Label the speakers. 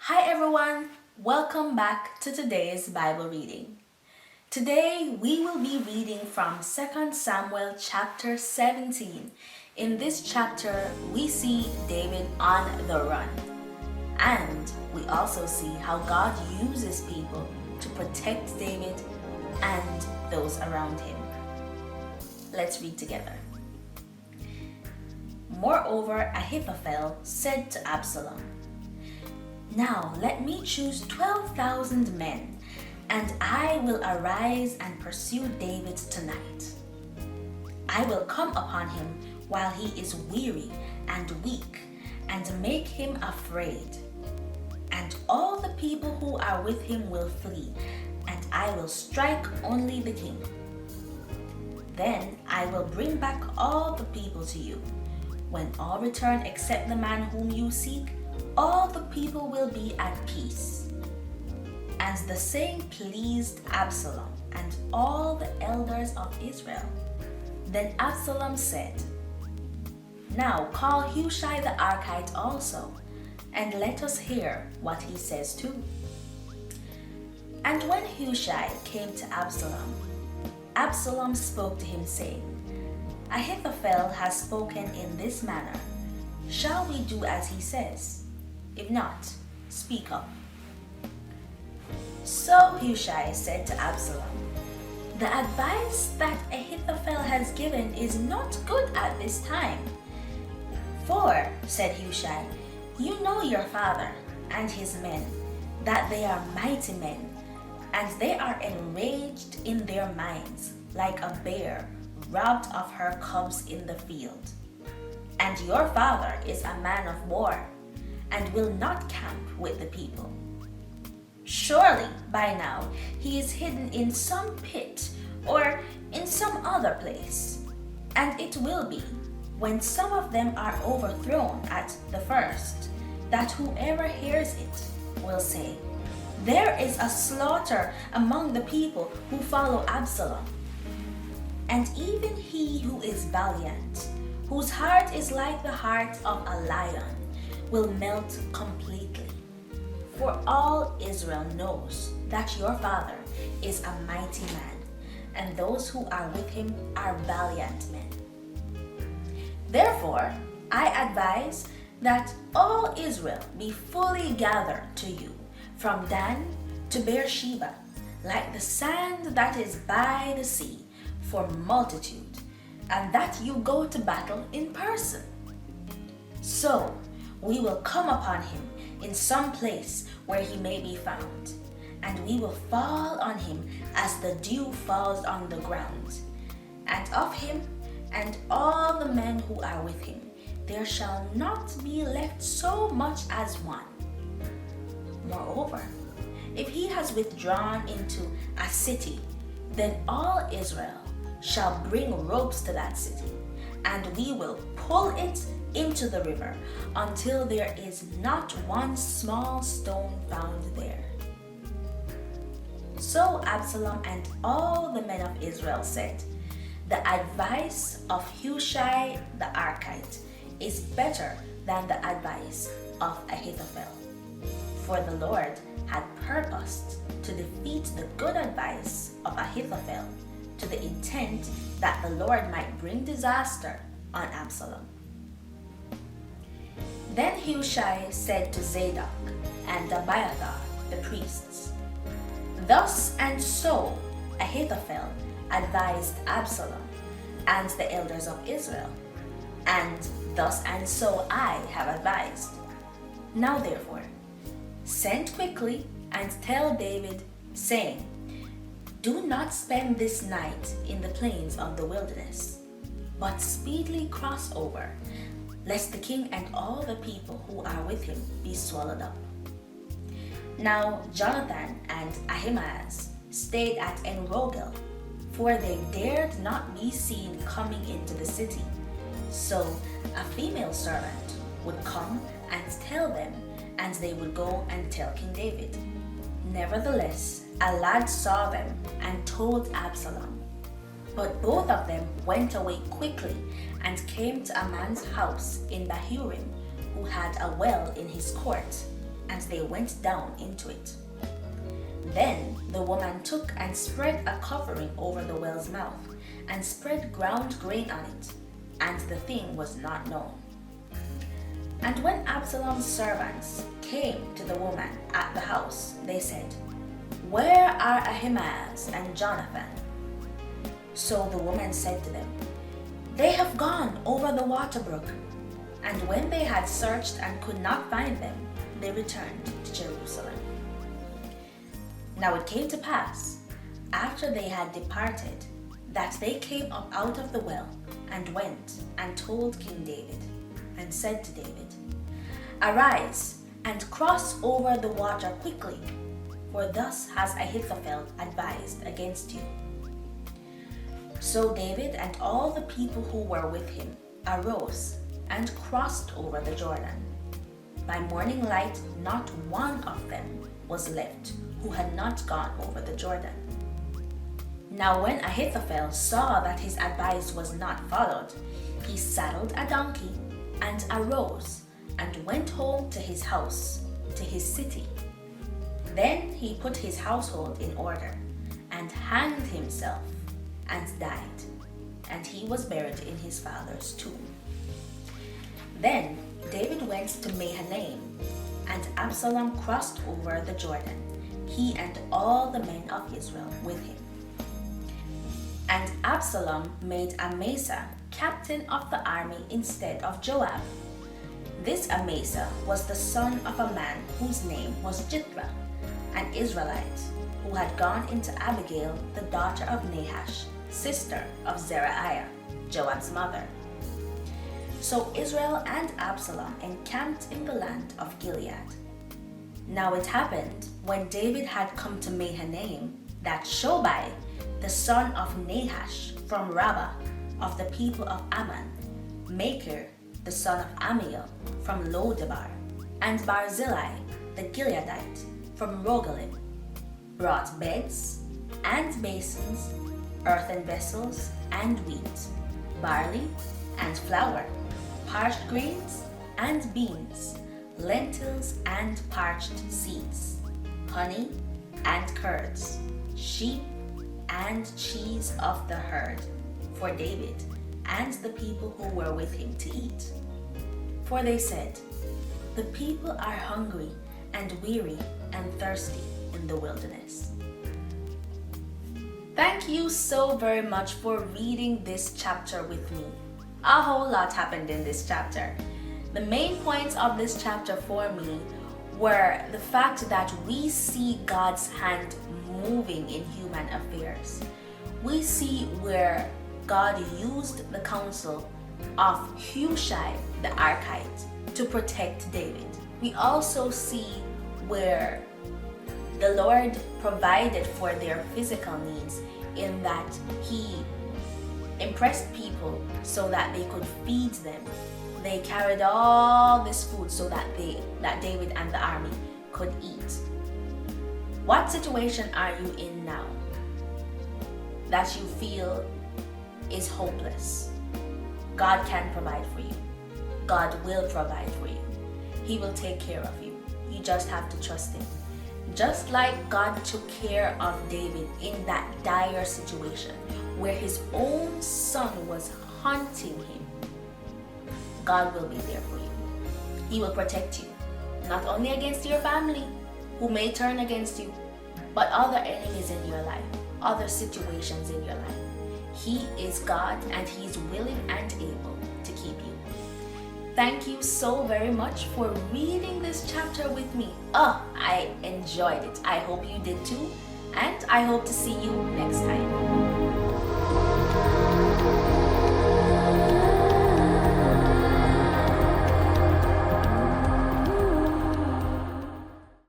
Speaker 1: Hi everyone, welcome back to today's Bible reading. Today we will be reading from 2 Samuel chapter 17. In this chapter we see David on the run, and we also see how God uses people to protect David and those around him. Let's read together. Moreover, Ahithophel said to Absalom, "Now let me choose 12,000 men, and I will arise and pursue David tonight. I will come upon him while he is weary and weak, and make him afraid. And all the people who are with him will flee, and I will strike only the king. Then I will bring back all the people to you. When all return except the man whom you seek, all the people will be at peace." And the saying pleased Absalom and all the elders of Israel. Then Absalom said, "Now call Hushai the Archite also, and let us hear what he says too." And when Hushai came to Absalom, Absalom spoke to him, saying, "Ahithophel has spoken in this manner. Shall we do as he says? If not, speak up." So Hushai said to Absalom, "The advice that Ahithophel has given is not good at this time. For," said Hushai, "you know your father and his men, that they are mighty men, and they are enraged in their minds, like a bear robbed of her cubs in the field. And your father is a man of war, and will not camp with the people. Surely by now he is hidden in some pit or in some other place. And it will be, when some of them are overthrown at the first, that whoever hears it will say, 'There is a slaughter among the people who follow Absalom.' And even he who is valiant, whose heart is like the heart of a lion, will melt completely. For all Israel knows that your father is a mighty man, and those who are with him are valiant men. Therefore, I advise that all Israel be fully gathered to you, from Dan to Beersheba, like the sand that is by the sea, for multitude, and that you go to battle in person. So we will come upon him in some place where he may be found, and we will fall on him as the dew falls on the ground. And of him and all the men who are with him, there shall not be left so much as one. Moreover, if he has withdrawn into a city, then all Israel shall bring ropes to that city, and we will pull it into the river until there is not one small stone found there." So Absalom and all the men of Israel said, "The advice of Hushai the Archite is better than the advice of Ahithophel." For the Lord had purposed to defeat the good advice of Ahithophel, to the intent that the Lord might bring disaster on Absalom. Then Hushai said to Zadok and Abiathar the priests, "Thus and so Ahithophel advised Absalom and the elders of Israel, and thus and so I have advised. Now therefore, send quickly and tell David, saying, 'Do not spend this night in the plains of the wilderness, but speedily cross over, lest the king and all the people who are with him be swallowed up.' Now Jonathan and Ahimaaz stayed at En-Rogel, for they dared not be seen coming into the city. So a female servant would come and tell them, and they would go and tell King David. Nevertheless, a lad saw them and told Absalom. But both of them went away quickly and came to a man's house in Bahurim, who had a well in his court, and they went down into it. Then the woman took and spread a covering over the well's mouth, and spread ground grain on it, and the thing was not known. And when Absalom's servants came to the woman at the house, they said, "Where are Ahimaaz and Jonathan?" So the woman said to them, "They have gone over the water brook." And when they had searched and could not find them, they returned to Jerusalem. Now it came to pass, after they had departed, that they came up out of the well, and went and told King David, and said to David, "Arise, and cross over the water quickly, for thus has Ahithophel advised against you." So David and all the people who were with him arose and crossed over the Jordan. By morning light, not one of them was left who had not gone over the Jordan. Now when Ahithophel saw that his advice was not followed, he saddled a donkey and arose and went home to his house, to his city. Then he put his household in order and hanged himself and died, and he was buried in his father's tomb. Then David went to Mahanaim, and Absalom crossed over the Jordan, he and all the men of Israel with him. And Absalom made Amasa captain of the army instead of Joab. This Amasa was the son of a man whose name was Jithra, an Israelite, who had gone into Abigail, the daughter of Nahash, sister of Zeruiah, Joab's mother. So Israel and Absalom encamped in the land of Gilead. Now it happened, when David had come to Mahanaim, that Shobai, the son of Nahash from Rabbah of the people of Ammon, Machir, the son of Amiel from Lodebar, and Barzillai, the Gileadite from Rogelim, brought beds and basins, earthen vessels and wheat, barley and flour, parched grains and beans, lentils and parched seeds, honey and curds, sheep and cheese of the herd, for David and the people who were with him to eat. For they said, "The people are hungry and weary and thirsty in the wilderness." Thank you so very much for reading this chapter with me. A whole lot happened in this chapter. The main points of this chapter for me were the fact that we see God's hand moving in human affairs. We see where God used the counsel of Hushai the Archite to protect David. We also see where the Lord provided for their physical needs, in that he impressed people so that they could feed them. They carried all this food so that David and the army could eat. What situation are you in now that you feel is hopeless? God can provide for you. God will provide for you. He will take care of you. You just have to trust him. Just like God took care of David in that dire situation where his own son was hunting him, God will be there for you. He will protect you, not only against your family who may turn against you, but other enemies in your life, other situations in your life. He is God, and he is willing and able to keep you. Thank you so very much for reading this chapter with me. I enjoyed it. I hope you did too, and I hope to see you next time.